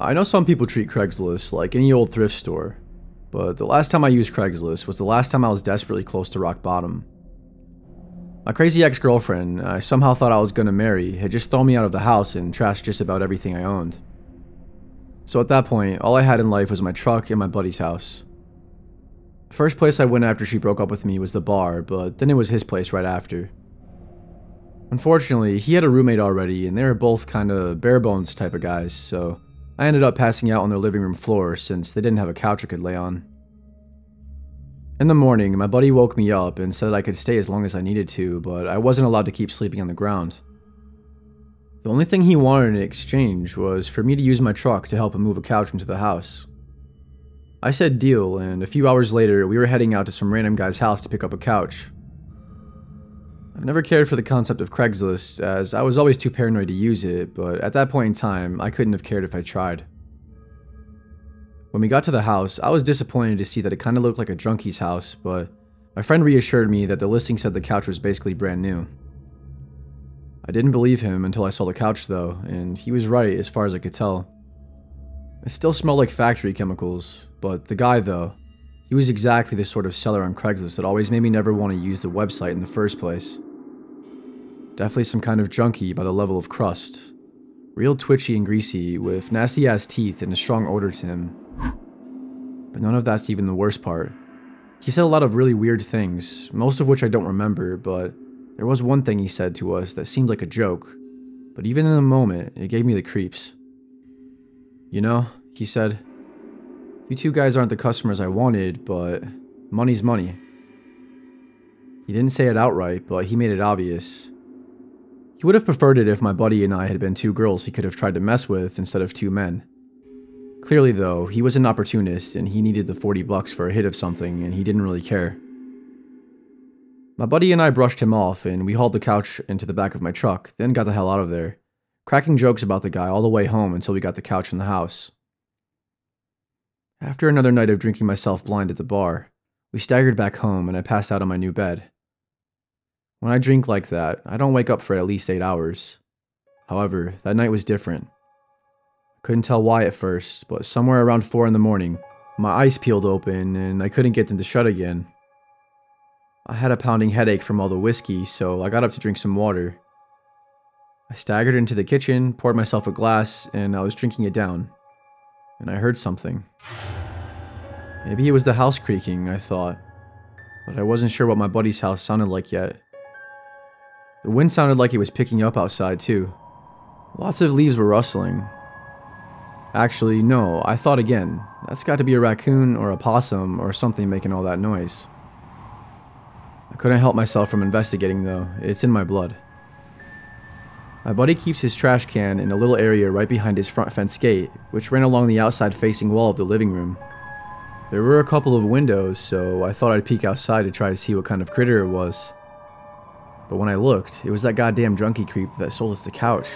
I know some people treat Craigslist like any old thrift store, but the last time I used Craigslist was the last time I was desperately close to rock bottom. My crazy ex-girlfriend I somehow thought I was gonna marry had just thrown me out of the house and trashed just about everything I owned. So at that point, all I had in life was my truck and my buddy's house. The first place I went after she broke up with me was the bar, but then it was his place right after. Unfortunately, he had a roommate already, and they were both kinda bare-bones type of guys, so I ended up passing out on their living room floor since they didn't have a couch I could lay on. In the morning, my buddy woke me up and said I could stay as long as I needed to, but I wasn't allowed to keep sleeping on the ground. The only thing he wanted in exchange was for me to use my truck to help him move a couch into the house. I said deal, and a few hours later, we were heading out to some random guy's house to pick up a couch. I've never cared for the concept of Craigslist, as I was always too paranoid to use it, but at that point in time, I couldn't have cared if I tried. When we got to the house, I was disappointed to see that it kinda looked like a junkie's house, but my friend reassured me that the listing said the couch was basically brand new. I didn't believe him until I saw the couch though, and he was right as far as I could tell. It still smelled like factory chemicals, but the guy though, he was exactly the sort of seller on Craigslist that always made me never want to use the website in the first place. Definitely some kind of junkie by the level of crust. Real twitchy and greasy, with nasty ass teeth and a strong odor to him. But none of that's even the worst part. He said a lot of really weird things, most of which I don't remember, but there was one thing he said to us that seemed like a joke, but even in the moment, it gave me the creeps. You know, he said, "You two guys aren't the customers I wanted, but money's money." He didn't say it outright, but he made it obvious. He would have preferred it if my buddy and I had been two girls he could have tried to mess with instead of two men. Clearly though, he was an opportunist and he needed the $40 for a hit of something and he didn't really care. My buddy and I brushed him off and we hauled the couch into the back of my truck, then got the hell out of there, cracking jokes about the guy all the way home until we got the couch in the house. After another night of drinking myself blind at the bar, we staggered back home and I passed out on my new bed. When I drink like that, I don't wake up for at least 8 hours. However, that night was different. I couldn't tell why at first, but somewhere around 4 in the morning, my eyes peeled open and I couldn't get them to shut again. I had a pounding headache from all the whiskey, so I got up to drink some water. I staggered into the kitchen, poured myself a glass, and I was drinking it down. And I heard something. Maybe it was the house creaking, I thought, but I wasn't sure what my buddy's house sounded like yet. The wind sounded like it was picking up outside too. Lots of leaves were rustling. Actually, no, I thought again. That's got to be a raccoon or a possum or something making all that noise. I couldn't help myself from investigating though, it's in my blood. My buddy keeps his trash can in a little area right behind his front fence gate, which ran along the outside facing wall of the living room. There were a couple of windows, so I thought I'd peek outside to try to see what kind of critter it was. But when I looked, it was that goddamn junkie creep that sold us the couch.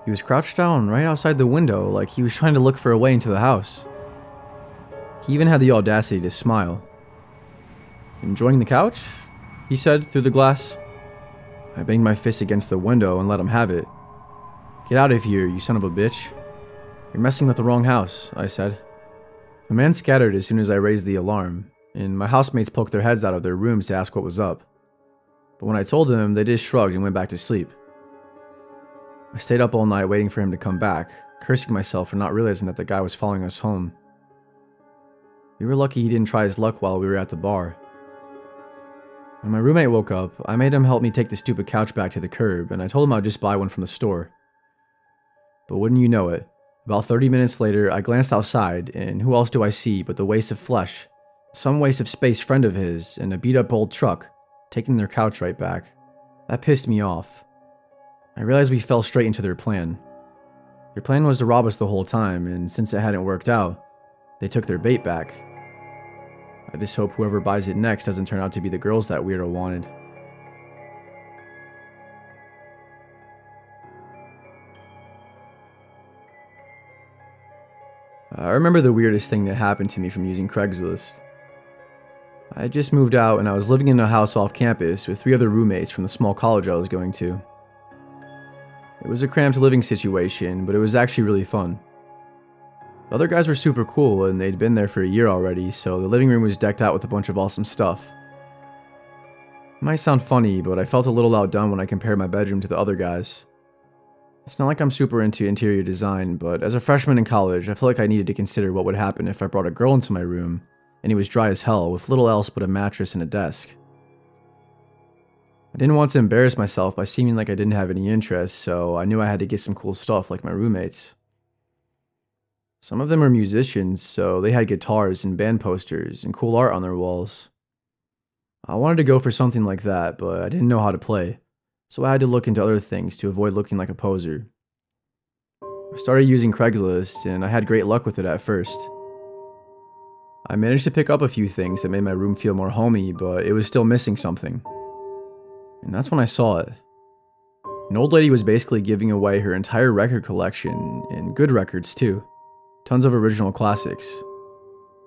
He was crouched down right outside the window like he was trying to look for a way into the house. He even had the audacity to smile. "Enjoying the couch?" he said through the glass. I banged my fist against the window and let him have it. "Get out of here, you son of a bitch. You're messing with the wrong house," I said. The man scattered as soon as I raised the alarm, and my housemates poked their heads out of their rooms to ask what was up. But when I told them, they just shrugged and went back to sleep. I stayed up all night waiting for him to come back, cursing myself for not realizing that the guy was following us home. We were lucky he didn't try his luck while we were at the bar. When my roommate woke up, I made him help me take the stupid couch back to the curb, and I told him I'd just buy one from the store. But wouldn't you know it, about 30 minutes later, I glanced outside, and who else do I see but the waste of flesh, some waste of space friend of his, and a beat-up old truck, taking their couch right back. That pissed me off. I realized we fell straight into their plan. Their plan was to rob us the whole time, and since it hadn't worked out, they took their bait back. I just hope whoever buys it next doesn't turn out to be the girls that weirdo wanted. I remember the weirdest thing that happened to me from using Craigslist. I had just moved out and I was living in a house off campus with 3 other roommates from the small college I was going to. It was a cramped living situation, but it was actually really fun. The other guys were super cool and they'd been there for a year already, so the living room was decked out with a bunch of awesome stuff. It might sound funny, but I felt a little outdone when I compared my bedroom to the other guys. It's not like I'm super into interior design, but as a freshman in college, I felt like I needed to consider what would happen if I brought a girl into my room and it was dry as hell with little else but a mattress and a desk. I didn't want to embarrass myself by seeming like I didn't have any interest, so I knew I had to get some cool stuff like my roommates. Some of them were musicians, so they had guitars and band posters and cool art on their walls. I wanted to go for something like that, but I didn't know how to play, so I had to look into other things to avoid looking like a poser. I started using Craigslist, and I had great luck with it at first. I managed to pick up a few things that made my room feel more homey, but it was still missing something. And that's when I saw it. An old lady was basically giving away her entire record collection, and good records too. Tons of original classics.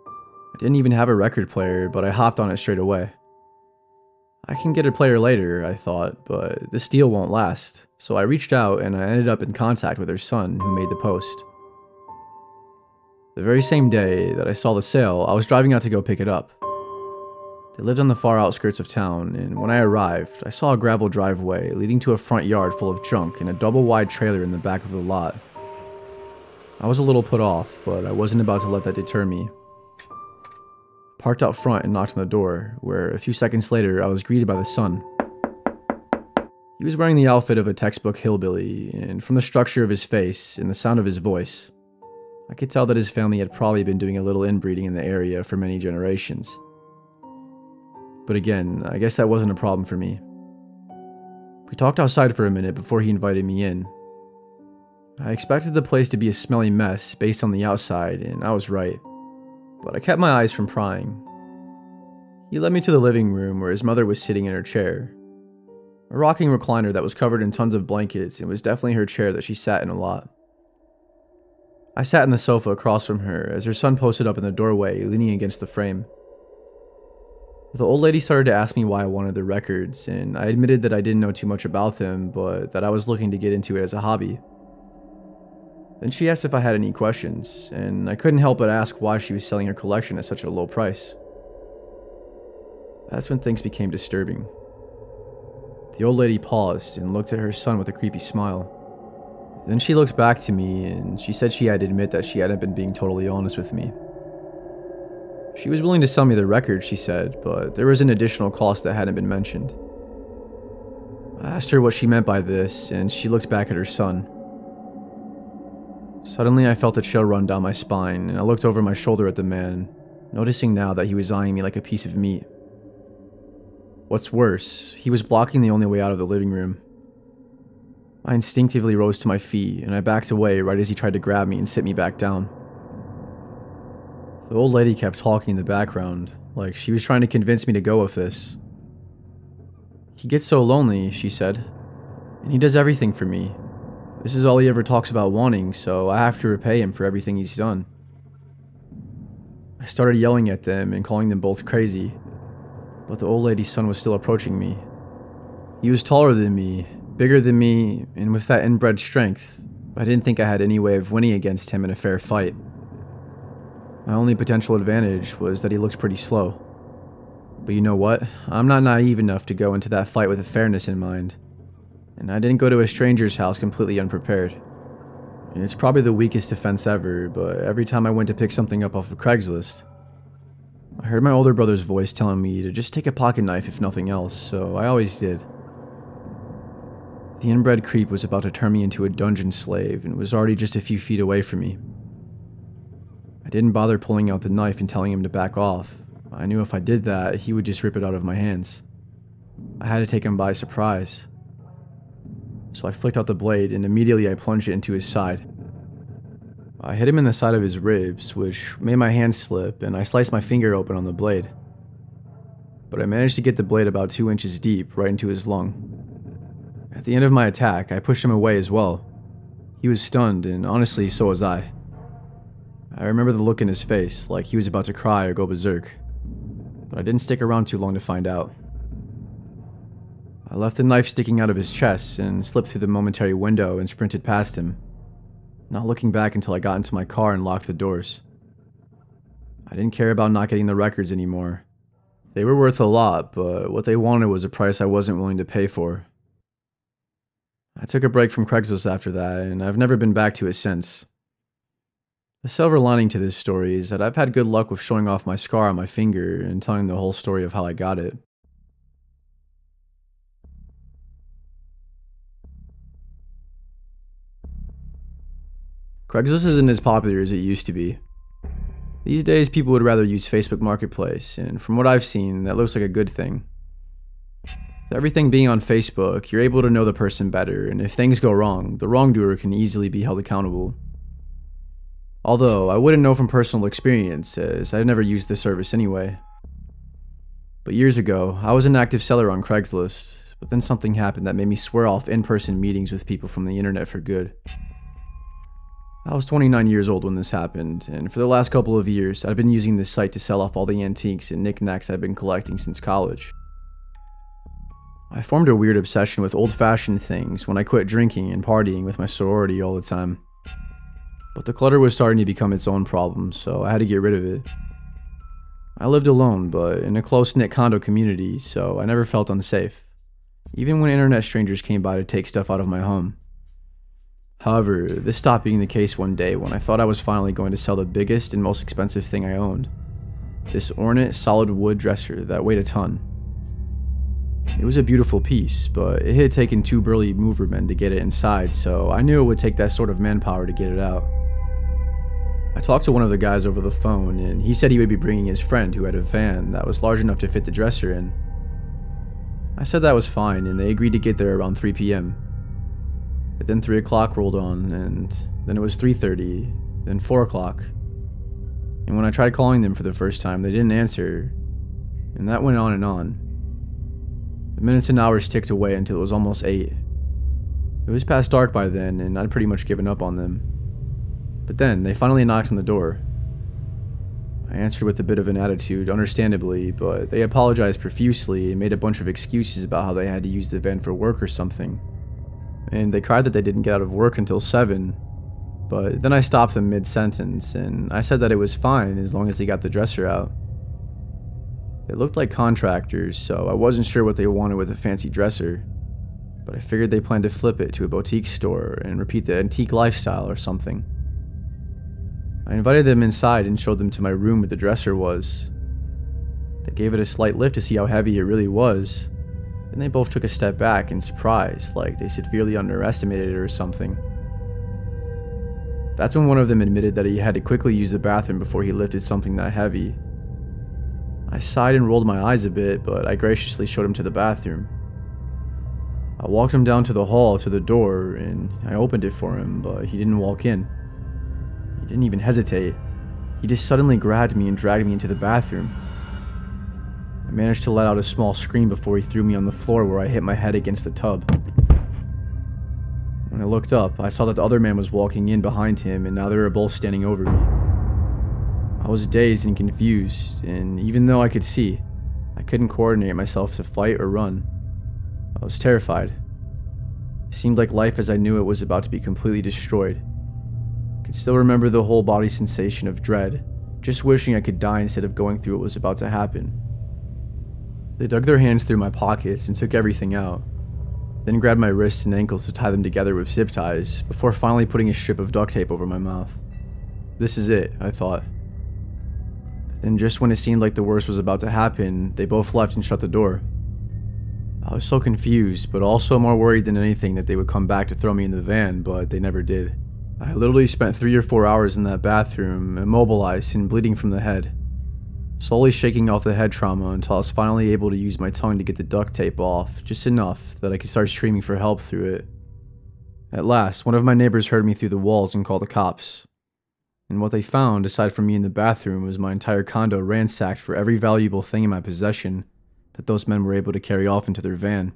I didn't even have a record player, but I hopped on it straight away. I can get a player later, I thought, but this deal won't last, so I reached out and I ended up in contact with her son, who made the post. The very same day that I saw the sale, I was driving out to go pick it up. They lived on the far outskirts of town, and when I arrived, I saw a gravel driveway leading to a front yard full of junk and a double-wide trailer in the back of the lot. I was a little put off, but I wasn't about to let that deter me. Parked out front and knocked on the door, where a few seconds later I was greeted by the son. He was wearing the outfit of a textbook hillbilly, and from the structure of his face and the sound of his voice, I could tell that his family had probably been doing a little inbreeding in the area for many generations. But again, I guess that wasn't a problem for me. We talked outside for a minute before he invited me in. I expected the place to be a smelly mess based on the outside, and I was right. But I kept my eyes from prying. He led me to the living room where his mother was sitting in her chair. A rocking recliner that was covered in tons of blankets and was definitely her chair that she sat in a lot. I sat in the sofa across from her as her son posted up in the doorway, leaning against the frame. The old lady started to ask me why I wanted the records, and I admitted that I didn't know too much about them, but that I was looking to get into it as a hobby. Then she asked if I had any questions, and I couldn't help but ask why she was selling her collection at such a low price. That's when things became disturbing. The old lady paused and looked at her son with a creepy smile. Then she looked back to me, and she said she had to admit that she hadn't been being totally honest with me. She was willing to sell me the record, she said, but there was an additional cost that hadn't been mentioned. I asked her what she meant by this, and she looked back at her son. Suddenly, I felt a chill run down my spine, and I looked over my shoulder at the man, noticing now that he was eyeing me like a piece of meat. What's worse, he was blocking the only way out of the living room. I instinctively rose to my feet, and I backed away right as he tried to grab me and sit me back down. The old lady kept talking in the background, like she was trying to convince me to go with this. He gets so lonely, she said, and he does everything for me. This is all he ever talks about wanting, so I have to repay him for everything he's done. I started yelling at them and calling them both crazy, but the old lady's son was still approaching me. He was taller than me, bigger than me, and with that inbred strength, I didn't think I had any way of winning against him in a fair fight. My only potential advantage was that he looked pretty slow. But you know what? I'm not naive enough to go into that fight with a fairness in mind. And I didn't go to a stranger's house completely unprepared. And it's probably the weakest defense ever, but every time I went to pick something up off of Craigslist, I heard my older brother's voice telling me to just take a pocket knife if nothing else, so I always did. The inbred creep was about to turn me into a dungeon slave and was already just a few feet away from me. I didn't bother pulling out the knife and telling him to back off. I knew if I did that, he would just rip it out of my hands. I had to take him by surprise. So I flicked out the blade and immediately I plunged it into his side. I hit him in the side of his ribs, which made my hand slip, and I sliced my finger open on the blade. But I managed to get the blade about 2 inches deep right into his lung. At the end of my attack, I pushed him away as well. He was stunned, and honestly, so was I. I remember the look in his face, like he was about to cry or go berserk. But I didn't stick around too long to find out. I left the knife sticking out of his chest and slipped through the momentary window and sprinted past him. not looking back until I got into my car and locked the doors. I didn't care about not getting the records anymore. They were worth a lot, but what they wanted was a price I wasn't willing to pay for. I took a break from Craigslist after that, and I've never been back to it since. The silver lining to this story is that I've had good luck with showing off my scar on my finger and telling the whole story of how I got it. Craigslist isn't as popular as it used to be. These days, people would rather use Facebook Marketplace, and from what I've seen, that looks like a good thing. With everything being on Facebook, you're able to know the person better, and if things go wrong, the wrongdoer can easily be held accountable. Although, I wouldn't know from personal experience, as I've never used the service anyway. But years ago, I was an active seller on Craigslist, but then something happened that made me swear off in-person meetings with people from the internet for good. I was 29 years old when this happened, and for the last couple of years, I've been using this site to sell off all the antiques and knickknacks I've been collecting since college. I formed a weird obsession with old-fashioned things when I quit drinking and partying with my sorority all the time. But the clutter was starting to become its own problem, so I had to get rid of it. I lived alone, but in a close-knit condo community, so I never felt unsafe, even when internet strangers came by to take stuff out of my home. However, this stopped being the case one day when I thought I was finally going to sell the biggest and most expensive thing I owned. This ornate, solid wood dresser that weighed a ton. It was a beautiful piece, but it had taken 2 burly mover men to get it inside, so I knew it would take that sort of manpower to get it out. I talked to one of the guys over the phone, and he said he would be bringing his friend who had a van that was large enough to fit the dresser in. I said that was fine, and they agreed to get there around 3 p.m. But then 3 o'clock rolled on, and then it was 3:30, then 4 o'clock. And when I tried calling them for the first time, they didn't answer, and that went on and on. The minutes and hours ticked away until it was almost 8. It was past dark by then, and I'd pretty much given up on them. But then, they finally knocked on the door. I answered with a bit of an attitude, understandably, but they apologized profusely and made a bunch of excuses about how they had to use the van for work or something. And they cried that they didn't get out of work until 7, but then I stopped them mid-sentence, and I said that it was fine as long as they got the dresser out. They looked like contractors, so I wasn't sure what they wanted with a fancy dresser, but I figured they planned to flip it to a boutique store and repeat the antique lifestyle or something. I invited them inside and showed them to my room where the dresser was. They gave it a slight lift to see how heavy it really was. Then they both took a step back in surprise, like they severely underestimated it or something. That's when one of them admitted that he had to quickly use the bathroom before he lifted something that heavy. I sighed and rolled my eyes a bit, but I graciously showed him to the bathroom. I walked him down to the hall to the door, and I opened it for him, but he didn't walk in. He didn't even hesitate. He just suddenly grabbed me and dragged me into the bathroom. I managed to let out a small scream before he threw me on the floor where I hit my head against the tub. When I looked up, I saw that the other man was walking in behind him, and now they were both standing over me. I was dazed and confused, and even though I could see, I couldn't coordinate myself to fight or run. I was terrified. It seemed like life as I knew it was about to be completely destroyed. I could still remember the whole body sensation of dread, just wishing I could die instead of going through what was about to happen. They dug their hands through my pockets and took everything out, then grabbed my wrists and ankles to tie them together with zip ties, before finally putting a strip of duct tape over my mouth. This is it, I thought. But then just when it seemed like the worst was about to happen, they both left and shut the door. I was so confused, but also more worried than anything that they would come back to throw me in the van, but they never did. I literally spent 3 or 4 hours in that bathroom, immobilized and bleeding from the head, slowly shaking off the head trauma until I was finally able to use my tongue to get the duct tape off, just enough that I could start screaming for help through it. At last, one of my neighbors heard me through the walls and called the cops. And what they found, aside from me in the bathroom, was my entire condo ransacked for every valuable thing in my possession that those men were able to carry off into their van.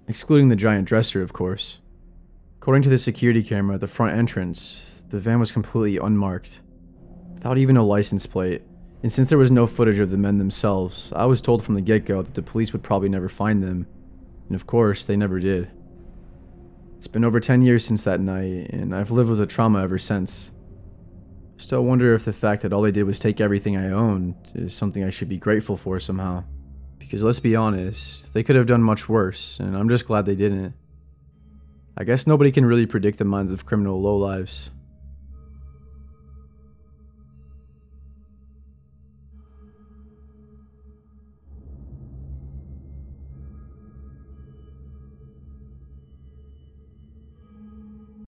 Excluding the giant dresser, of course. According to the security camera at the front entrance, the van was completely unmarked, without even a license plate. And since there was no footage of the men themselves, I was told from the get-go that the police would probably never find them, and of course, they never did. It's been over 10 years since that night, and I've lived with the trauma ever since. Still wonder if the fact that all they did was take everything I owned is something I should be grateful for somehow. Because let's be honest, they could have done much worse, and I'm just glad they didn't. I guess nobody can really predict the minds of criminal lowlives.